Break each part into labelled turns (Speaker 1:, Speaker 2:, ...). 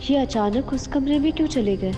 Speaker 1: ये अचानक उस कमरे में क्यों चले गए?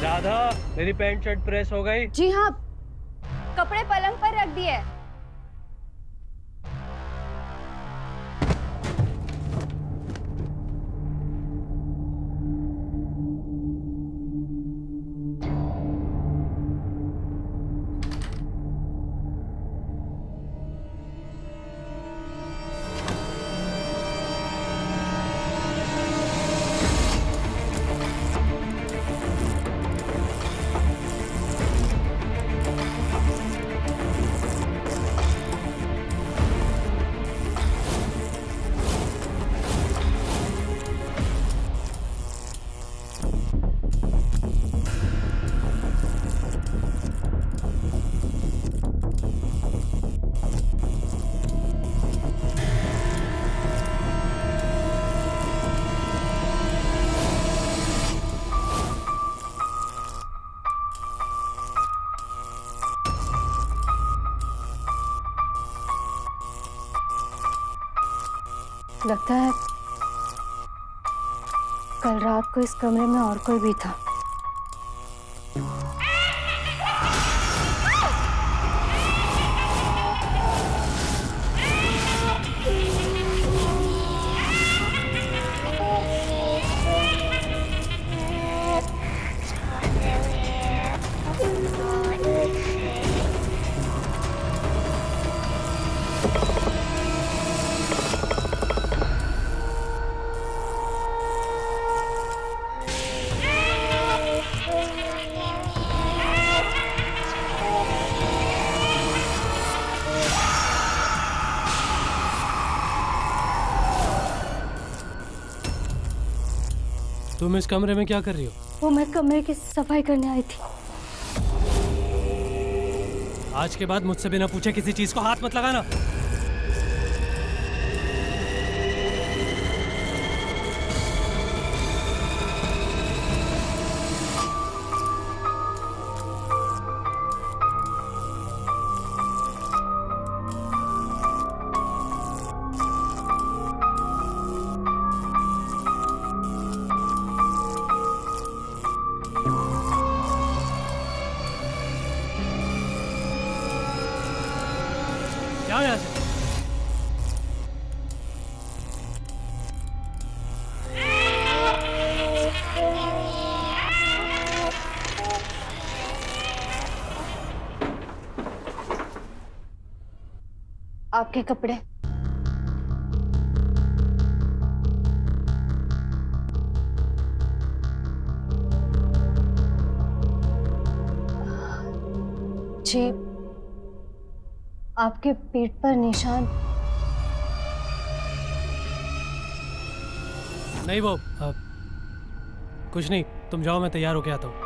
Speaker 2: राधा, मेरी पैंट शर्ट प्रेस हो गई?
Speaker 3: जी हाँ, कपड़े पलंग पर रख दिए। लगता है कल रात को इस कमरे में और कोई भी था।
Speaker 2: तुम इस कमरे में क्या कर रही हो?
Speaker 3: वो मैं कमरे की सफाई करने आई थी।
Speaker 2: आज के बाद मुझसे बिना पूछे किसी चीज को हाथ मत लगाना। जाओ यहाँ से।
Speaker 3: आपके कपड़े। जी, आपके पीठ पर निशान।
Speaker 2: नहीं वो कुछ नहीं, तुम जाओ, मैं तैयार होके आता हूँ।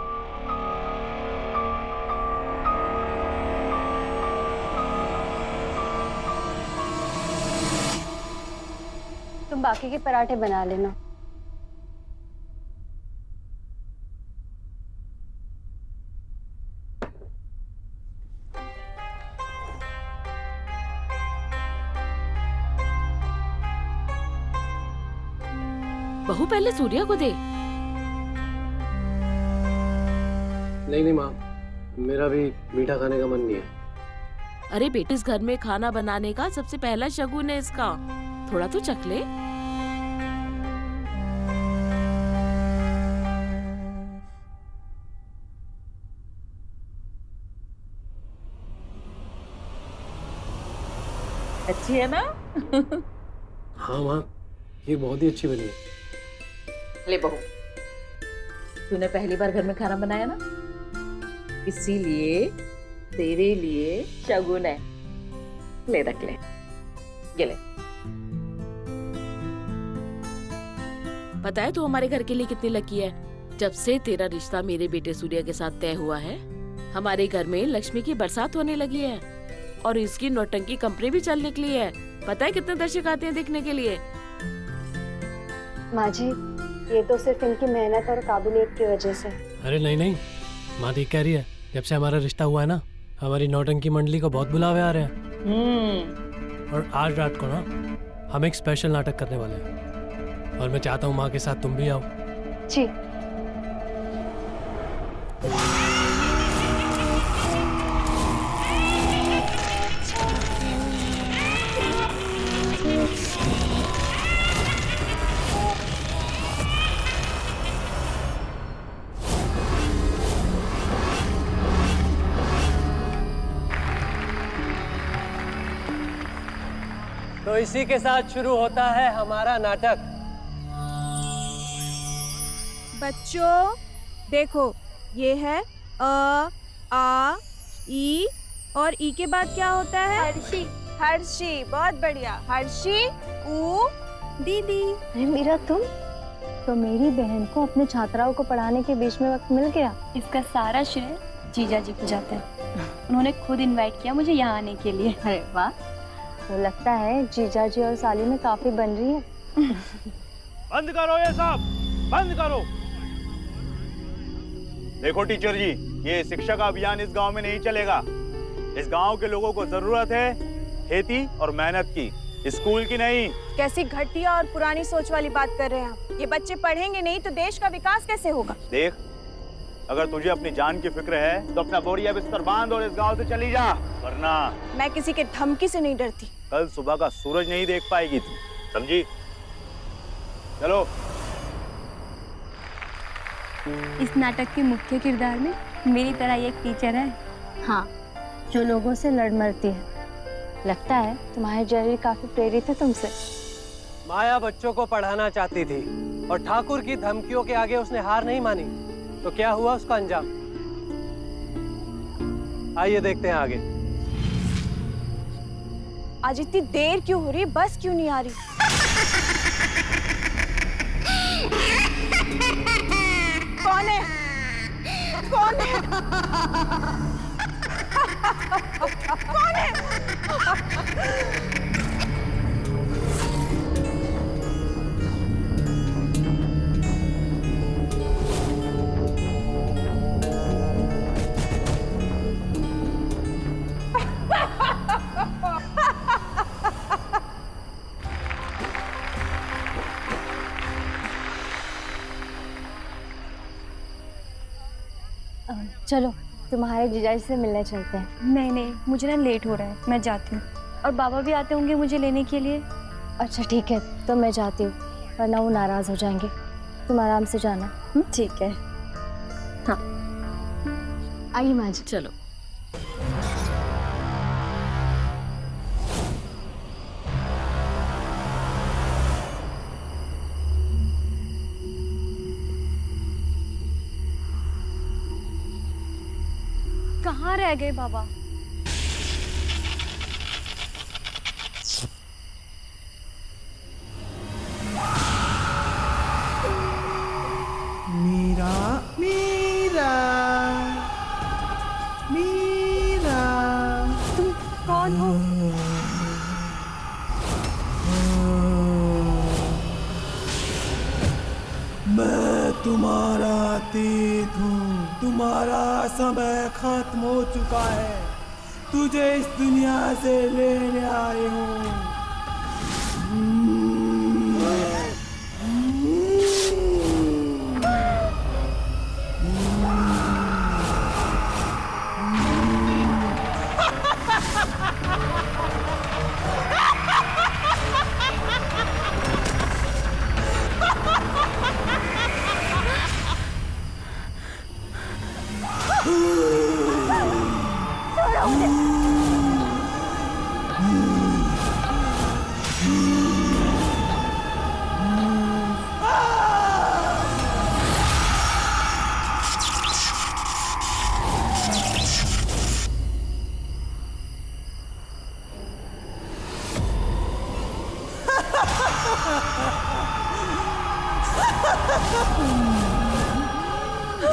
Speaker 3: तुम बाकी के पराठे बना लेना।
Speaker 4: बहू पहले सूर्या को दे।
Speaker 5: नहीं माँ, मेरा भी मीठा खाने का मन नहीं है।
Speaker 4: अरे बेटे, इस घर में खाना बनाने का सबसे पहला शगुन है इसका, थोड़ा तो चख ले।
Speaker 6: अच्छी है ना?
Speaker 5: हाँ माँ, ये बहुत ही अच्छी बनी है।
Speaker 6: ले बहू, तूने पहली बार घर में खाना बनाया ना, इसीलिए तेरे लिए शगुन है। ले रख ले, ये ले।
Speaker 4: पता है तू हमारे घर के लिए कितनी लकी है। जब से तेरा रिश्ता मेरे बेटे सूर्या के साथ तय हुआ है, हमारे घर में लक्ष्मी की बरसात होने लगी है और इसकी नौटंकी कंपनी भी चल निकली है। पता है कितने दर्शक आते हैं देखने के लिए।
Speaker 3: माँ जी, ये तो सिर्फ इनकी मेहनत और काबिलियत की वजह से।
Speaker 2: अरे नहीं नहीं, माँ ठीक कह रही है। जब से हमारा रिश्ता हुआ है ना, हमारी नौटंकी मंडली को बहुत बुलावे आ रहे हैं। और आज रात को ना हम एक स्पेशल नाटक करने वाले हैं और मैं चाहता हूँ माँ के साथ तुम भी आओ।
Speaker 3: जी।
Speaker 7: तो इसी के साथ शुरू होता है हमारा नाटक।
Speaker 8: बच्चों देखो, ये है अ, आ, ई और ई के बाद क्या होता है? हर्षी। हर्षी, बहुत बढ़िया। हर्षी, ऊ, दीदी।
Speaker 3: अरे मीरा, तुम तो मेरी बहन को अपने छात्राओं को पढ़ाने के बीच में वक्त मिल गया।
Speaker 1: इसका सारा श्रेय जीजा जी को जाता है। उन्होंने खुद इनवाइट किया मुझे यहाँ आने के लिए।
Speaker 3: अरे वाह, तो लगता है जीजा जी और साली में काफी बन रही है।
Speaker 9: बंद करो ये सब, बंद करो। देखो टीचर जी, ये शिक्षा का अभियान इस गांव में नहीं चलेगा। इस गांव के लोगों को जरूरत है खेती और मेहनत की, स्कूल की नहीं।
Speaker 8: कैसी घटिया और पुरानी सोच वाली बात कर रहे हैं आप। ये बच्चे पढ़ेंगे नहीं तो देश का विकास कैसे होगा?
Speaker 9: देख, अगर तुझे अपनी जान की फिक्र है तो अपना बोरिया बिस्तर बांध और इस गांव से चली जा, वरना
Speaker 8: मैं किसी के धमकी से नहीं डरती।
Speaker 9: कल सुबह का सूरज नहीं देख पाएगी तू, समझी? चलो।
Speaker 1: इस नाटक के मुख्य किरदार में मेरी तरह एक टीचर है।
Speaker 3: हाँ, जो लोगों से लड़ मरती है। लगता है तुम्हारे जरी काफी प्रेरित है तुमसे।
Speaker 7: माया बच्चों को पढ़ाना चाहती थी और ठाकुर की धमकियों के आगे उसने हार नहीं मानी। तो क्या हुआ उसका अंजाम? आइए देखते हैं आगे।
Speaker 8: आज इतनी देर क्यों हो रही? बस क्यों नहीं आ रही? कौन है? कौन है? कौन है?
Speaker 3: चलो, तुम्हारे जीजाजी से मिलने चलते हैं।
Speaker 1: नहीं नहीं, मुझे ना लेट हो रहा है, मैं जाती हूँ। और बाबा भी आते होंगे मुझे लेने के लिए।
Speaker 3: अच्छा ठीक है, तो मैं जाती हूँ, वरना वो नाराज हो जाएंगे। तुम आराम से जाना।
Speaker 1: ठीक है।
Speaker 3: हाँ, आइए माँ जी।
Speaker 4: चलो।
Speaker 1: कहाँ रह गए बाबा?
Speaker 10: मीरा, मीरा, मीरा,
Speaker 8: तुम कौन हो?
Speaker 10: मैं तुम्हारा अतीत हूँ। तुम्हारा समय खत्म हो चुका है। तुझे इस दुनिया से लेने आए हूँ।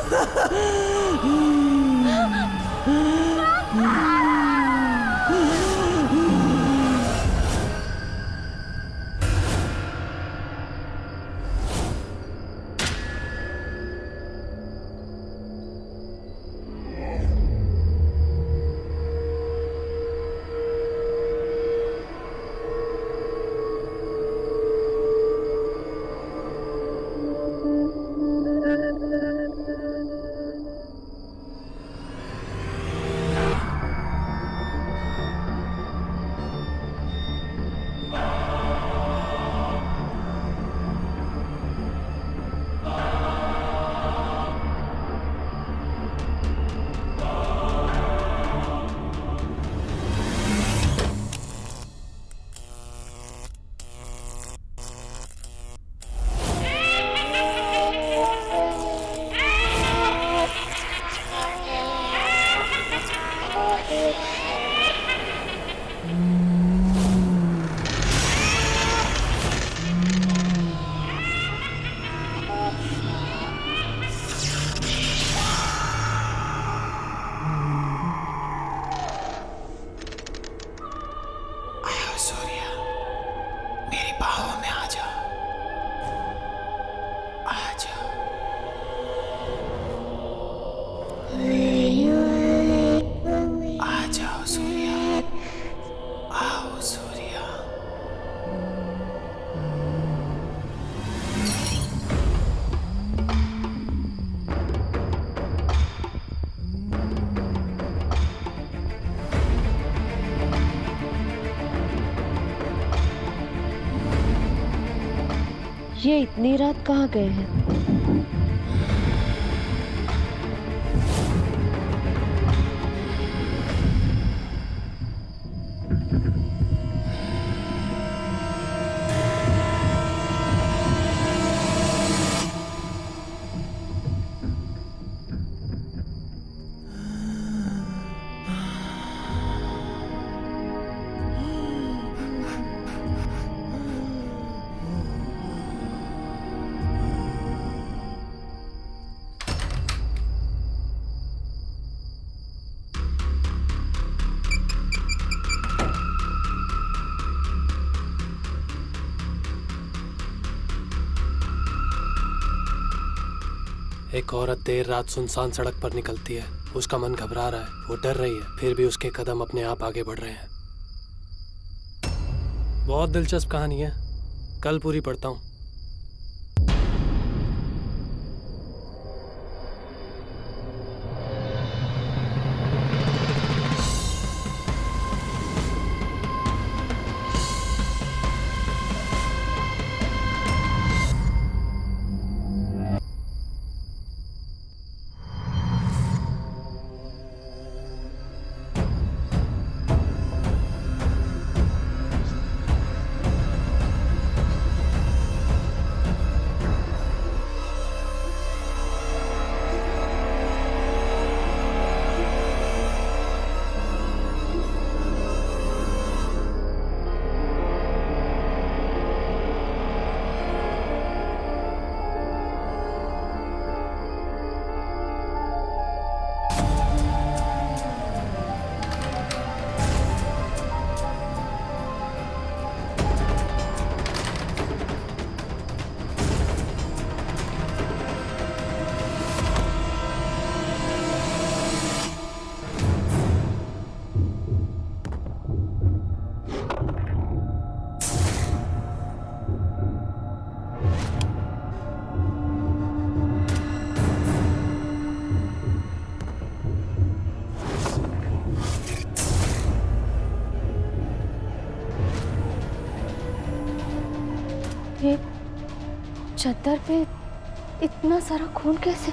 Speaker 3: ये इतनी रात कहाँ गए हैं?
Speaker 2: एक औरत देर रात सुनसान सड़क पर निकलती है। उसका मन घबरा रहा है, वो डर रही है, फिर भी उसके कदम अपने आप आगे बढ़ रहे हैं। बहुत दिलचस्प कहानी है, कल पूरी पढ़ता हूँ।
Speaker 3: ये चद्दर पे इतना सारा खून कैसे?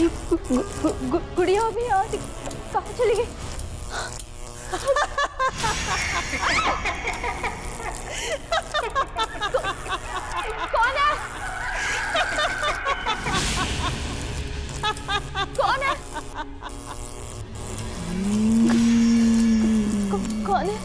Speaker 3: ये गुड़िया भी यहाँ थी, कहाँ चली गई? कौन है? कौन है? कौन है?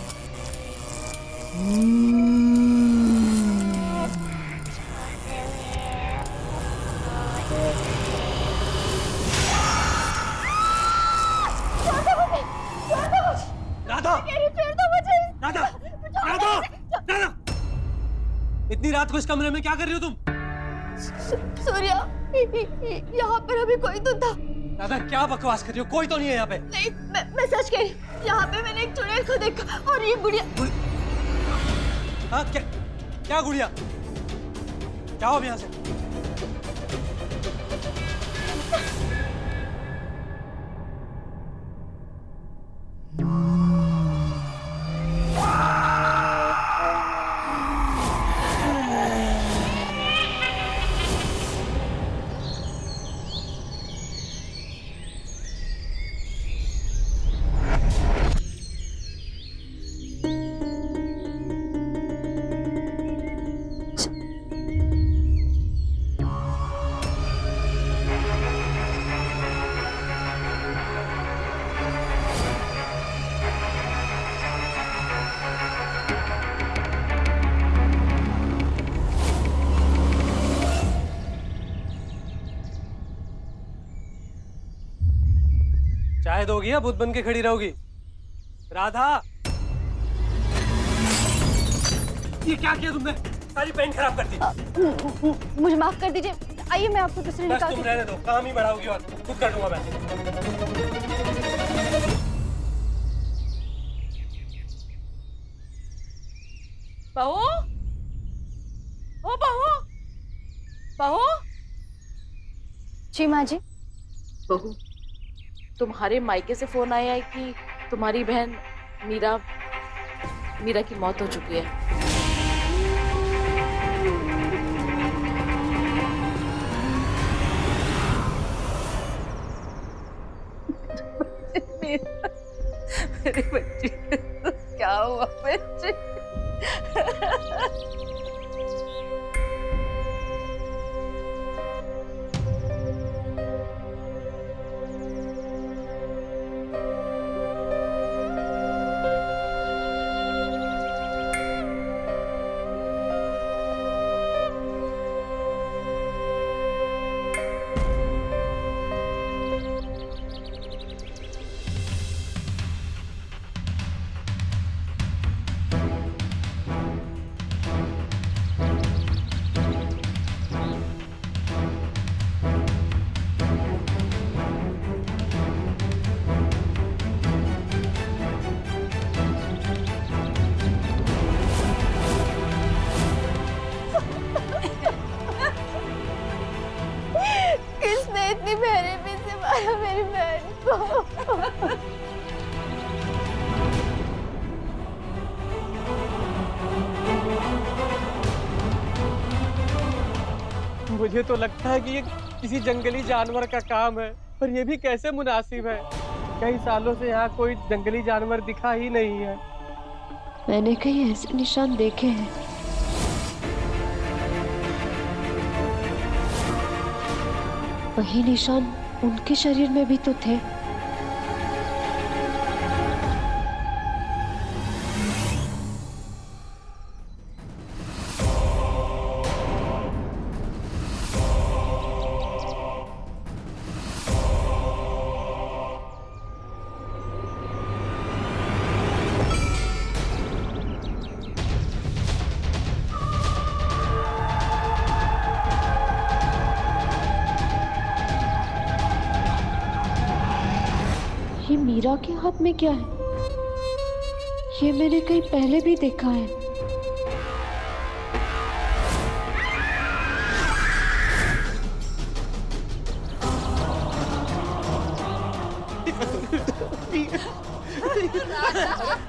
Speaker 7: राधा! राधा! राधा! राधा! इतनी रात को इस कमरे में क्या कर रही हो तुम?
Speaker 3: सूर्या, यहाँ पर अभी कोई तो था।
Speaker 7: राधा क्या बकवास कर रही हो? कोई तो नहीं है यहाँ पे।
Speaker 3: नहीं, मैं सच कह रही हूँ। यहाँ पे मैंने एक चुड़ैल को देखा और ये गुड़िया।
Speaker 7: हाँ क्या? क्या गुड़िया? जाओ अब यहाँ से। चाय दोगी या भूत बन के खड़ी रहोगी? राधा! ये क्या किया तुमने? सारी पेन खराब कर दी।
Speaker 3: मुझे माफ कर दीजिए। आइए मैं आपको दूसरी
Speaker 7: बस
Speaker 3: निकाल
Speaker 7: तुम रहने दो, काम ही बढ़ाओगी और खुद कर दूंगा मैं।
Speaker 4: बहू, ओ बहू, बहू,
Speaker 3: जी माँ जी।
Speaker 4: बहू, तुम्हारे मायके से फोन आया है कि तुम्हारी बहन मीरा की मौत हो चुकी है।
Speaker 6: मेरे बच्चे, क्या हुआ बच्चे?
Speaker 3: किसने इतनी बेरहमी से मारा मेरी बहन को?
Speaker 7: मुझे तो लगता है कि ये किसी जंगली जानवर का काम है, पर ये भी कैसे मुनासिब है? कई सालों से यहाँ कोई जंगली जानवर दिखा ही नहीं है।
Speaker 3: मैंने कई ऐसे निशान देखे हैं। वही निशान उनके शरीर में भी तो थे। ये मीरा के हाथ में क्या है? ये मैंने कहीं पहले भी देखा है।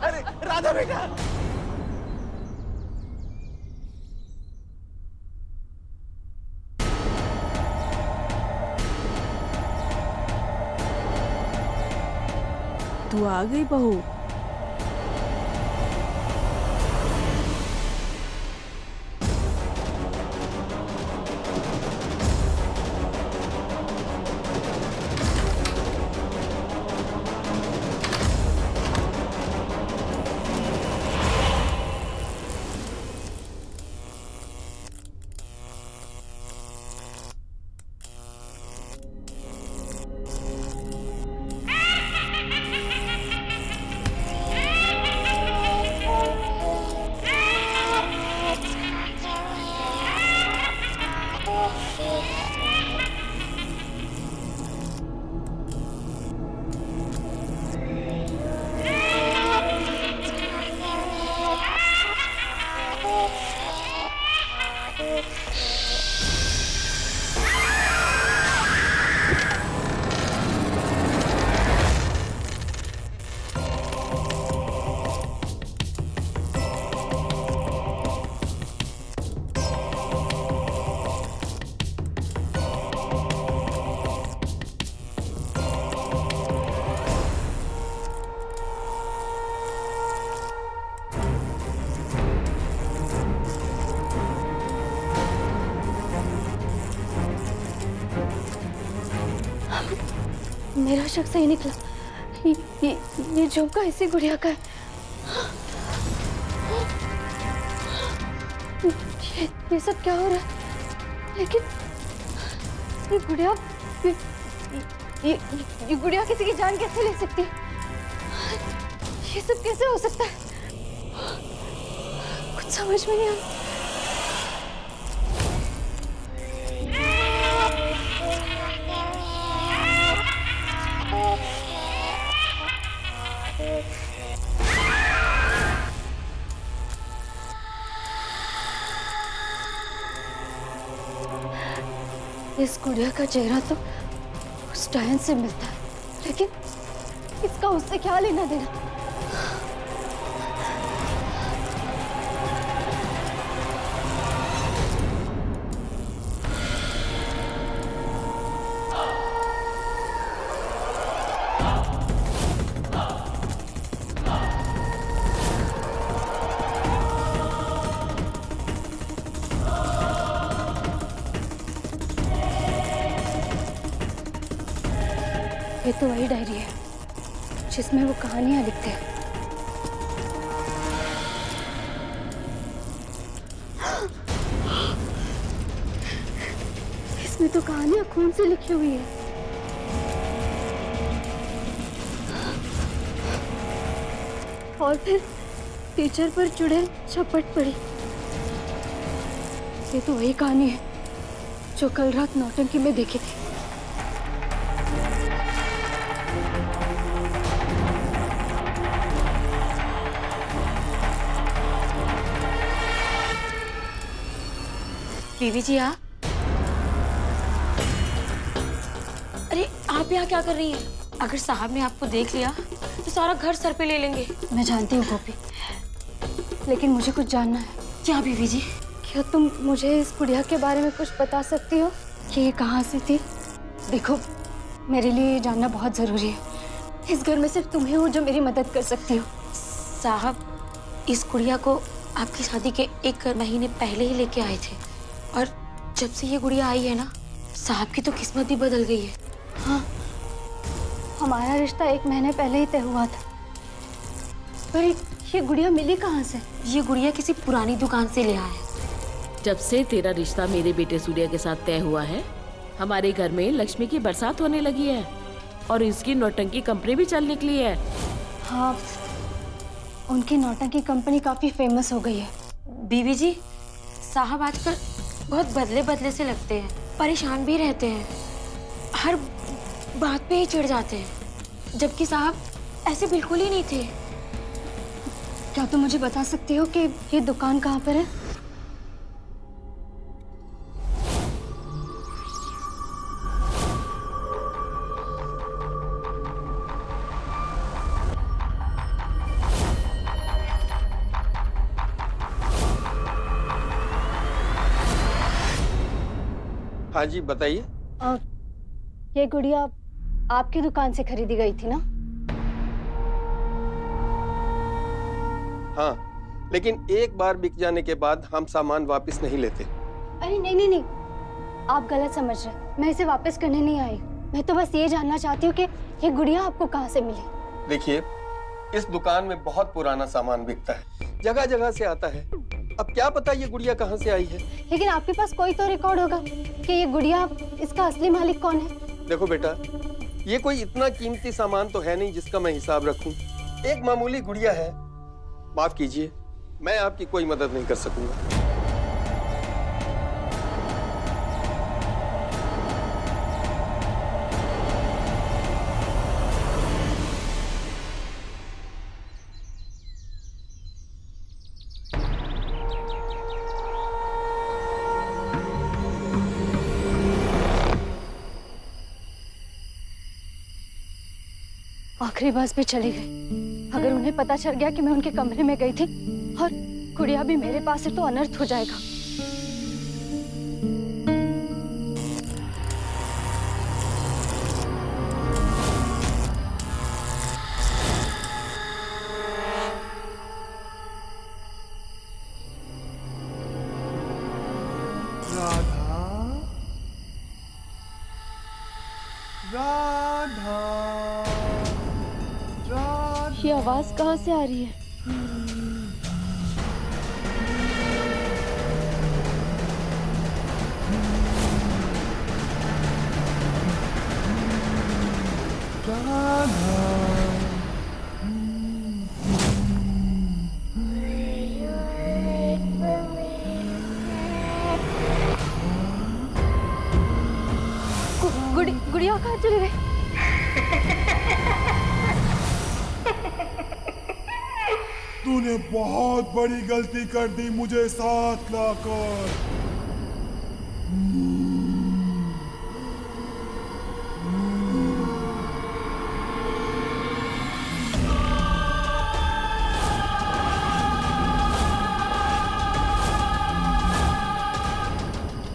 Speaker 10: अरे राधा बेटा!
Speaker 8: तू आ गई बहू।
Speaker 3: मेरा शक सही निकला। ये झुमका इसी गुड़िया का है। ये सब क्या हो रहा है? लेकिन ये गुड़िया ये गुड़िया किसी की जान कैसे ले सकती है? ये सब कैसे हो सकता है? कुछ समझ में नहीं आ रहा। इस गुड़िया का चेहरा तो उस डायन से मिलता है, लेकिन इसका उससे क्या लेना देना? ये तो वही डायरी है जिसमें वो कहानियां लिखते हैं। इसमें तो कहानियां खून से लिखी हुई है। और फिर टीचर पर चुड़ैल झपट पड़ी। ये तो वही कहानी है जो कल रात नौटंकी में देखी थी।
Speaker 1: बीवी जी आप? अरे आप यहाँ क्या कर रही हैं? अगर साहब ने आपको देख लिया तो सारा घर सर पे ले लेंगे।
Speaker 3: मैं जानती हूँ गोपी, लेकिन मुझे कुछ जानना है।
Speaker 1: क्या बीवी जी?
Speaker 3: क्या तुम मुझे इस गुड़िया के बारे में कुछ बता सकती हो कि ये कहाँ से थी? देखो, मेरे लिए ये जानना बहुत जरूरी है। इस घर में सिर्फ तुम ही हो जो मेरी मदद कर सकती हो।
Speaker 1: साहब इस गुड़िया को आपकी शादी के 1 महीने पहले ही लेके आए थे, और जब से ये गुड़िया आई है ना, साहब की तो किस्मत ही बदल गई है।
Speaker 3: हाँ, हमारा रिश्ता 1 महीने पहले ही तय हुआ था, पर ये गुड़िया मिली कहाँ से?
Speaker 1: ये गुड़िया किसी पुरानी दुकान से ले आया है।
Speaker 4: जब से तेरा रिश्ता मेरे बेटे सूर्य के साथ तय हुआ है, हमारे घर में लक्ष्मी की बरसात होने लगी है और इसकी नौटंकी कंपनी भी चल निकली है।
Speaker 3: हाँ, उनकी नौटंकी कंपनी काफी फेमस हो गई है।
Speaker 1: बीवी जी, साहब आजकल बहुत बदले बदले से लगते हैं, परेशान भी रहते हैं, हर बात पे ही चिढ़ जाते हैं, जबकि साहब ऐसे बिल्कुल ही नहीं थे।
Speaker 3: क्या तुम मुझे बता सकती हो कि ये दुकान कहाँ पर है?
Speaker 7: हाँ जी बताइए।
Speaker 3: ये गुड़िया आपकी दुकान से खरीदी गई थी ना?
Speaker 11: हाँ, लेकिन एक बार बिक जाने के बाद हम सामान वापस नहीं लेते।
Speaker 3: अरे नहीं नहीं नहीं, आप गलत समझ रहे हैं। मैं इसे वापस करने नहीं आई। मैं तो बस ये जानना चाहती हूँ कि ये गुड़िया आपको कहाँ से मिली।
Speaker 11: देखिए, इस दुकान में बहुत पुराना सामान बिकता है, जगह जगह से आता है। अब क्या पता ये गुड़िया कहाँ से आई है।
Speaker 3: लेकिन आपके पास कोई तो रिकॉर्ड होगा कि ये गुड़िया, इसका असली मालिक कौन है।
Speaker 11: देखो बेटा, ये कोई इतना कीमती सामान तो है नहीं जिसका मैं हिसाब रखूं। एक मामूली गुड़िया है। माफ कीजिए, मैं आपकी कोई मदद नहीं कर सकूंगा।
Speaker 3: आखिरी बस भी चली गई। अगर उन्हें पता चल गया कि मैं उनके कमरे में गई थी और गुड़िया भी मेरे पास है तो अनर्थ हो जाएगा।
Speaker 10: राधा,
Speaker 3: ये आवाज कहाँ से आ रही है? गुड़िया कहाँ चली गई?
Speaker 10: तूने बहुत बड़ी गलती कर दी मुझे साथ लाकर।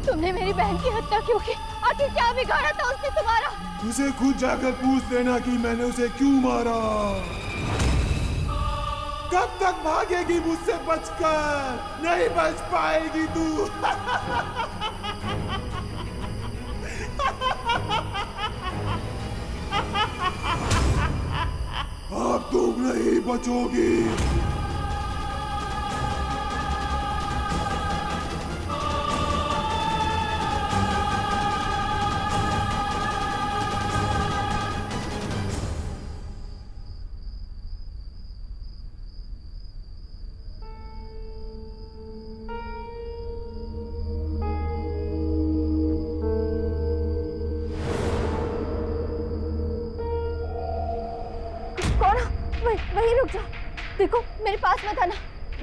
Speaker 3: तुमने मेरी बहन की हत्या क्यों की? आखिर क्या बिगाड़ा था उसने तुम्हारा?
Speaker 10: उसे खुद जाकर पूछ लेना कि मैंने उसे क्यों मारा। कब तक भागेगी मुझसे बचकर? नहीं बच पाएगी तू। अब तुम नहीं बचोगी।
Speaker 3: वहीं रुक जाओ। देखो, मेरे पास मत आना।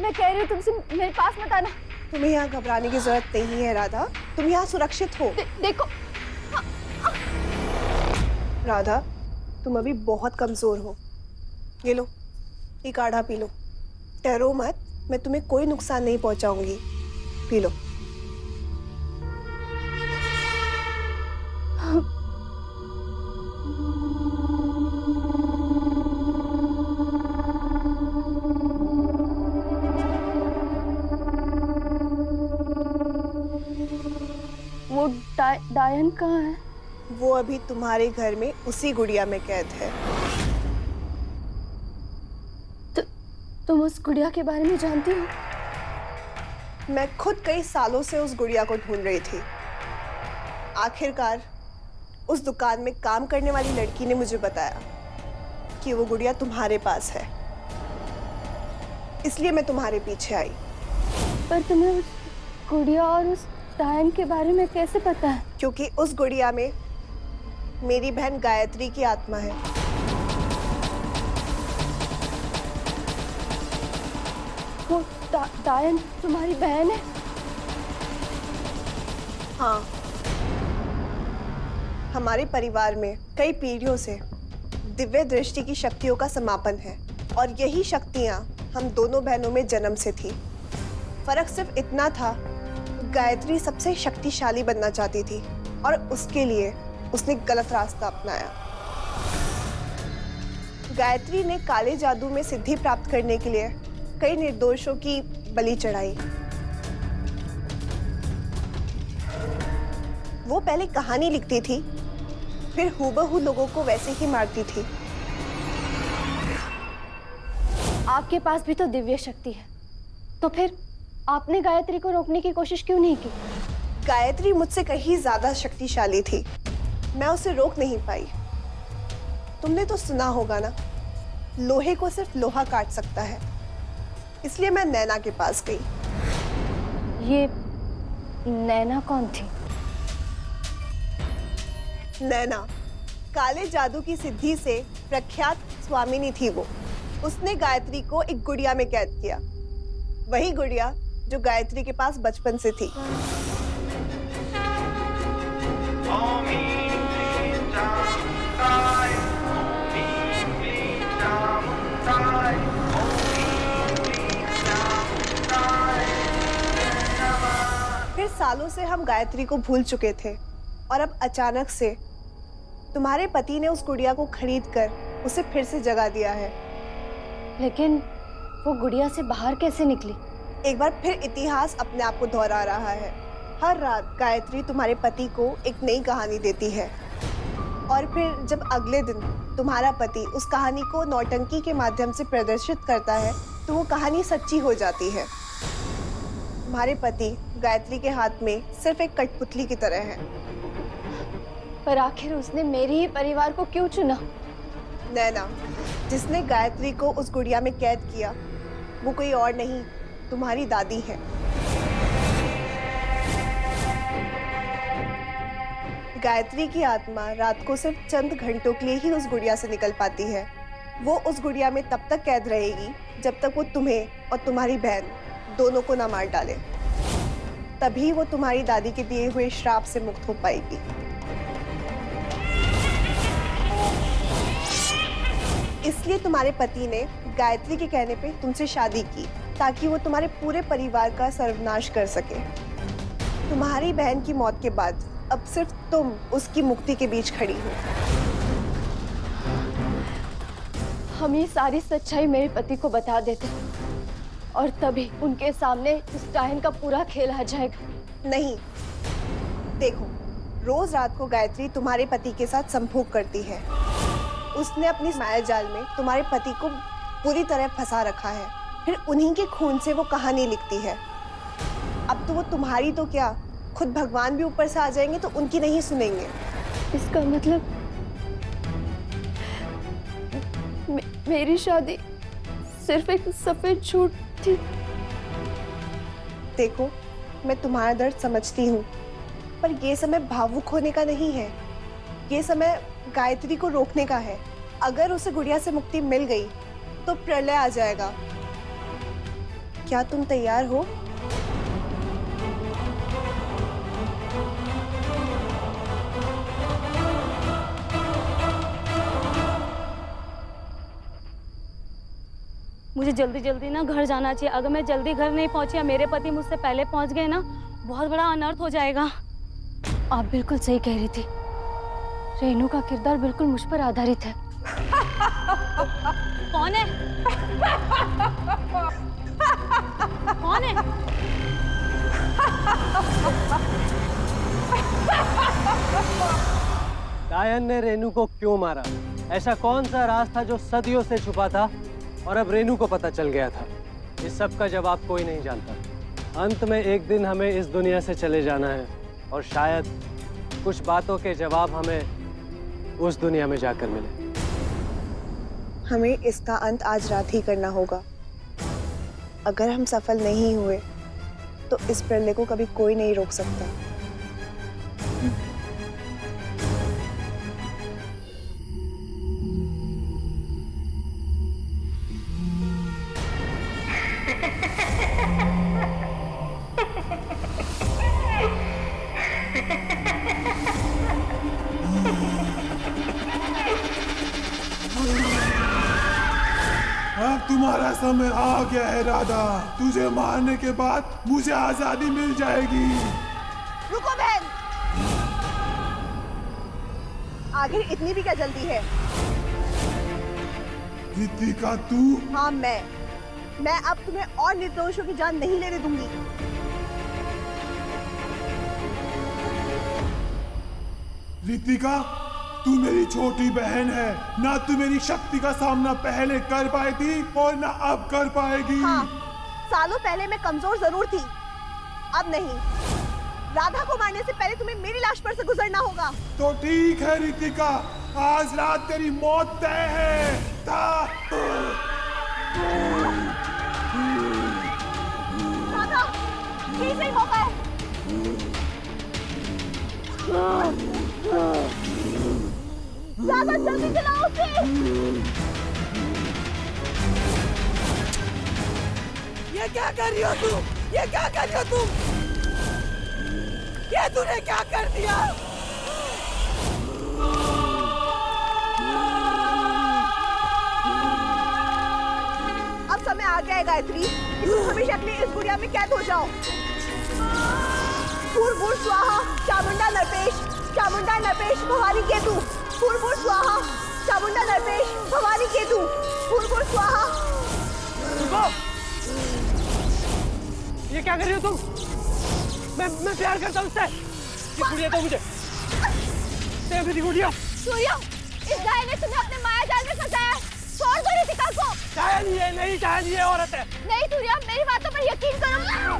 Speaker 3: मैं कह रही हूँ तुमसे, मेरे पास मत आना।
Speaker 12: तुम्हें यहाँ घबराने की जरूरत नहीं है राधा, तुम यहाँ सुरक्षित हो।
Speaker 3: देखो
Speaker 12: राधा, तुम अभी बहुत कमजोर हो। ये लो, ये काढ़ा पी लो। डरो मत, मैं तुम्हें कोई नुकसान नहीं पहुंचाऊंगी। P low.
Speaker 3: वो डायन कहाँ है?
Speaker 12: वो अभी तुम्हारे घर में उसी गुड़िया में कैद है।
Speaker 3: तुम उस गुड़िया के बारे में जानती हो?
Speaker 12: मैं खुद कई सालों से उस गुड़िया को ढूंढ रही थी। आखिरकार उस दुकान में काम करने वाली लड़की ने मुझे बताया कि वो गुड़िया तुम्हारे पास है, इसलिए मैं तुम्हारे पीछे आई।
Speaker 3: पर तुम्हें उस गुड़िया और उस डायन के बारे में कैसे पता है?
Speaker 12: क्योंकि उस गुड़िया में मेरी बहन गायत्री की आत्मा है।
Speaker 3: वो डायन तुम्हारी बहन है?
Speaker 12: हाँ, हमारे परिवार में कई पीढ़ियों से दिव्य दृष्टि की शक्तियों का समापन है और यही शक्तियाँ हम दोनों बहनों में जन्म से थी। फर्क सिर्फ इतना था, गायत्री सबसे शक्तिशाली बनना चाहती थी और उसके लिए उसने गलत रास्ता अपनाया। गायत्री ने काले जादू में सिद्धि प्राप्त करने के लिए कई निर्दोषों की बलि चढ़ाई। वो पहले कहानी लिखती थी, फिर हूबहू लोगों को वैसे ही मारती थी।
Speaker 3: आपके पास भी तो दिव्य शक्ति है, तो फिर आपने गायत्री को रोकने की कोशिश क्यों नहीं की?
Speaker 12: गायत्री मुझसे कहीं ज्यादा शक्तिशाली थी, मैं उसे रोक नहीं पाई। तुमने तो सुना होगा ना, लोहे को सिर्फ लोहा काट सकता है, इसलिए मैं नैना के पास गई।
Speaker 3: ये नैना कौन थी?
Speaker 12: नैना काले जादू की सिद्धि से प्रख्यात स्वामिनी थी वो। उसने गायत्री को एक गुड़िया में कैद किया, वही गुड़िया जो गायत्री के पास बचपन से थी। फिर सालों से हम गायत्री को भूल चुके थे और अब अचानक से तुम्हारे पति ने उस गुड़िया को खरीद कर उसे फिर से जगा दिया है।
Speaker 3: लेकिन वो गुड़िया से बाहर कैसे निकली?
Speaker 12: एक बार फिर इतिहास अपने आप को दोहरा रहा है। हर रात गायत्री तुम्हारे पति को एक नई कहानी देती है और फिर जब अगले दिन तुम्हारा पति उस कहानी को नौटंकी के माध्यम से प्रदर्शित करता है तो वो कहानी सच्ची हो जाती है। तुम्हारे पति गायत्री के हाथ में सिर्फ एक कठपुतली की तरह है।
Speaker 3: पर आखिर उसने मेरे ही परिवार को क्यों चुना?
Speaker 12: नैना, जिसने गायत्री को उस गुड़िया में कैद किया वो कोई और नहीं, तुम्हारी दादी है। गायत्री की आत्मा रात को सिर्फ चंद घंटों के लिए ही उस गुड़िया से निकल पाती है। वो उस गुड़िया में तब तक कैद रहेगी जब तक वो तुम्हें और तुम्हारी बहन दोनों को ना मार डाले। तभी वो तुम्हारी दादी के दिए हुए श्राप से मुक्त हो पाएगी। इसलिए तुम्हारे पति ने गायत्री के कहने पे तुमसे शादी की ताकि वो तुम्हारे पूरे परिवार का सर्वनाश कर सके। तुम्हारी बहन की मौत के बाद अब सिर्फ तुम उसकी मुक्ति के बीच खड़ी हो।
Speaker 3: हम ये सारी सच्चाई मेरे पति को बता देते और तभी उनके सामने इस डायन का पूरा खेल आ जाएगा।
Speaker 12: नहीं, देखो, रोज रात को गायत्री तुम्हारे पति के साथ संभोग करती है। उसने अपनी माया जाल में तुम्हारे पति को पूरी तरह फंसा रखा है। फिर उन्हीं के खून से वो कहानी लिखती है। अब तो वो तुम्हारी तो क्या, खुद भगवान भी ऊपर से आ जाएंगे तो उनकी नहीं सुनेंगे।
Speaker 3: इसका मतलब मेरी शादी सिर्फ एक सफेद झूठ थी।
Speaker 12: देखो, मैं तुम्हारा दर्द समझती हूँ, पर ये समय भावुक होने का नहीं है। ये समय गायत्री को रोकने का है। अगर उसे गुड़िया से मुक्ति मिल गई तो प्रलय आ जाएगा। क्या तुम तैयार हो?
Speaker 13: मुझे जल्दी जल्दी ना घर जाना चाहिए। अगर मैं जल्दी घर नहीं पहुंची या मेरे पति मुझसे पहले पहुंच गए ना, बहुत बड़ा अनर्थ हो जाएगा।
Speaker 3: आप बिल्कुल सही कह रही थी। रेनू का किरदार बिल्कुल मुझ पर आधारित है।
Speaker 13: कौन है? कौन है?
Speaker 7: डायन ने रेनू को क्यों मारा? ऐसा कौन सा राज था जो सदियों से छुपा था और अब रेनू को पता चल गया था? इस सब का जवाब कोई नहीं जानता। अंत में एक दिन हमें इस दुनिया से चले जाना है और शायद कुछ बातों के जवाब हमें उस दुनिया में जाकर मिले।
Speaker 12: हमें इसका अंत आज रात ही करना होगा। अगर हम सफल नहीं हुए तो इस प्रलय को कभी कोई नहीं रोक सकता।
Speaker 10: अब तुम्हारा समय आ गया है राधा। तुझे मारने के बाद मुझे आजादी मिल जाएगी।
Speaker 12: रुको बहन, आखिर इतनी भी क्या जल्दी है?
Speaker 10: रितिका, तू?
Speaker 12: हाँ, मैं। मैं अब तुम्हें और निर्दोषों की जान नहीं लेने दूंगी।
Speaker 10: रितिका, तू मेरी छोटी बहन है, ना तू मेरी शक्ति का सामना पहले कर पाई थी और ना अब कर पाएगी।
Speaker 12: हाँ, सालों पहले मैं कमजोर जरूर थी, अब नहीं। राधा को मारने से पहले तुम्हें मेरी लाश पर से गुजरना होगा।
Speaker 10: तो ठीक है रितिका, आज रात तेरी मौत तय है।
Speaker 12: राधा, ये सही मौका है। राधा, जल्दी चलाओ उसे।
Speaker 10: ये क्या कर रही हो तुम? ये क्या कर रही हो तुम? ये तूने क्या कर दिया?
Speaker 12: अब समय आ गया है गायत्री कि तुम हमेशा के लिए इस गुड़िया में कैद हो जाओ। भूर स्वाहा, चामुंडा नरपेश, चामुंडा नरपेश भवानी केतु। भूर स्वाहा, चामुंडा नरपेश भवानी केतु। भूर स्वाहा।
Speaker 7: ये क्या कर रही हो तुम? मैं प्यार करता हूँ उससे। ये गुड़िया तो मुझे दे मेरी गुड़िया।
Speaker 12: सूर्या, इस गाय ने तुम्हें अपने माया जाल में फंसाया है। छोड़ दो रितिका को।
Speaker 7: चाहे नहीं है, नहीं चाहे नहीं है, औरत है।
Speaker 12: नहीं सूर्या, मेरी बातों पर यकीन करो।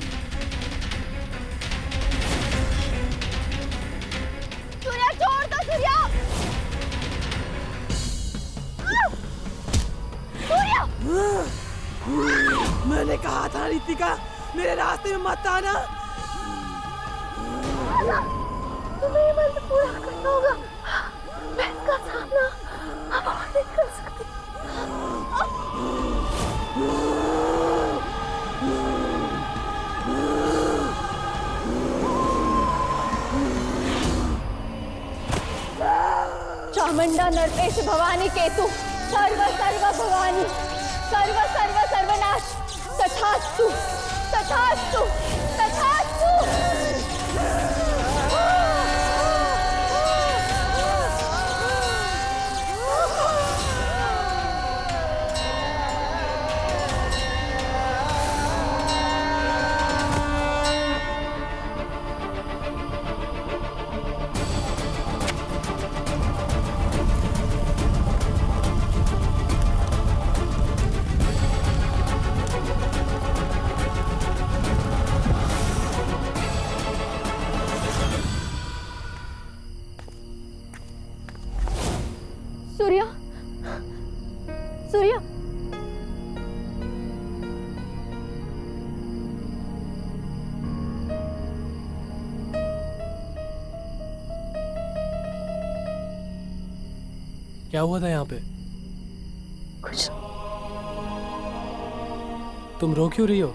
Speaker 12: सूर्या, छोड़ दो सूर्या। सूर्या,
Speaker 10: मैंने कहा था रितिका, मेरे रास्ते में मत आना।
Speaker 12: तुम्हें ये मंत्र पूरा करना होगा। मैं इसका सामना अब और नहीं कर सकती।
Speaker 3: चामुंडा नरपेश भवानी केतु, सर्व सर्व भवानी, सर्व सर्व सर्वनाश, तथास्तु तथास्तु तथास्तु। सूर्या, सूर्या,
Speaker 2: क्या हुआ था यहाँ पे?
Speaker 3: कुछ
Speaker 2: तुम रो क्यों रही हो?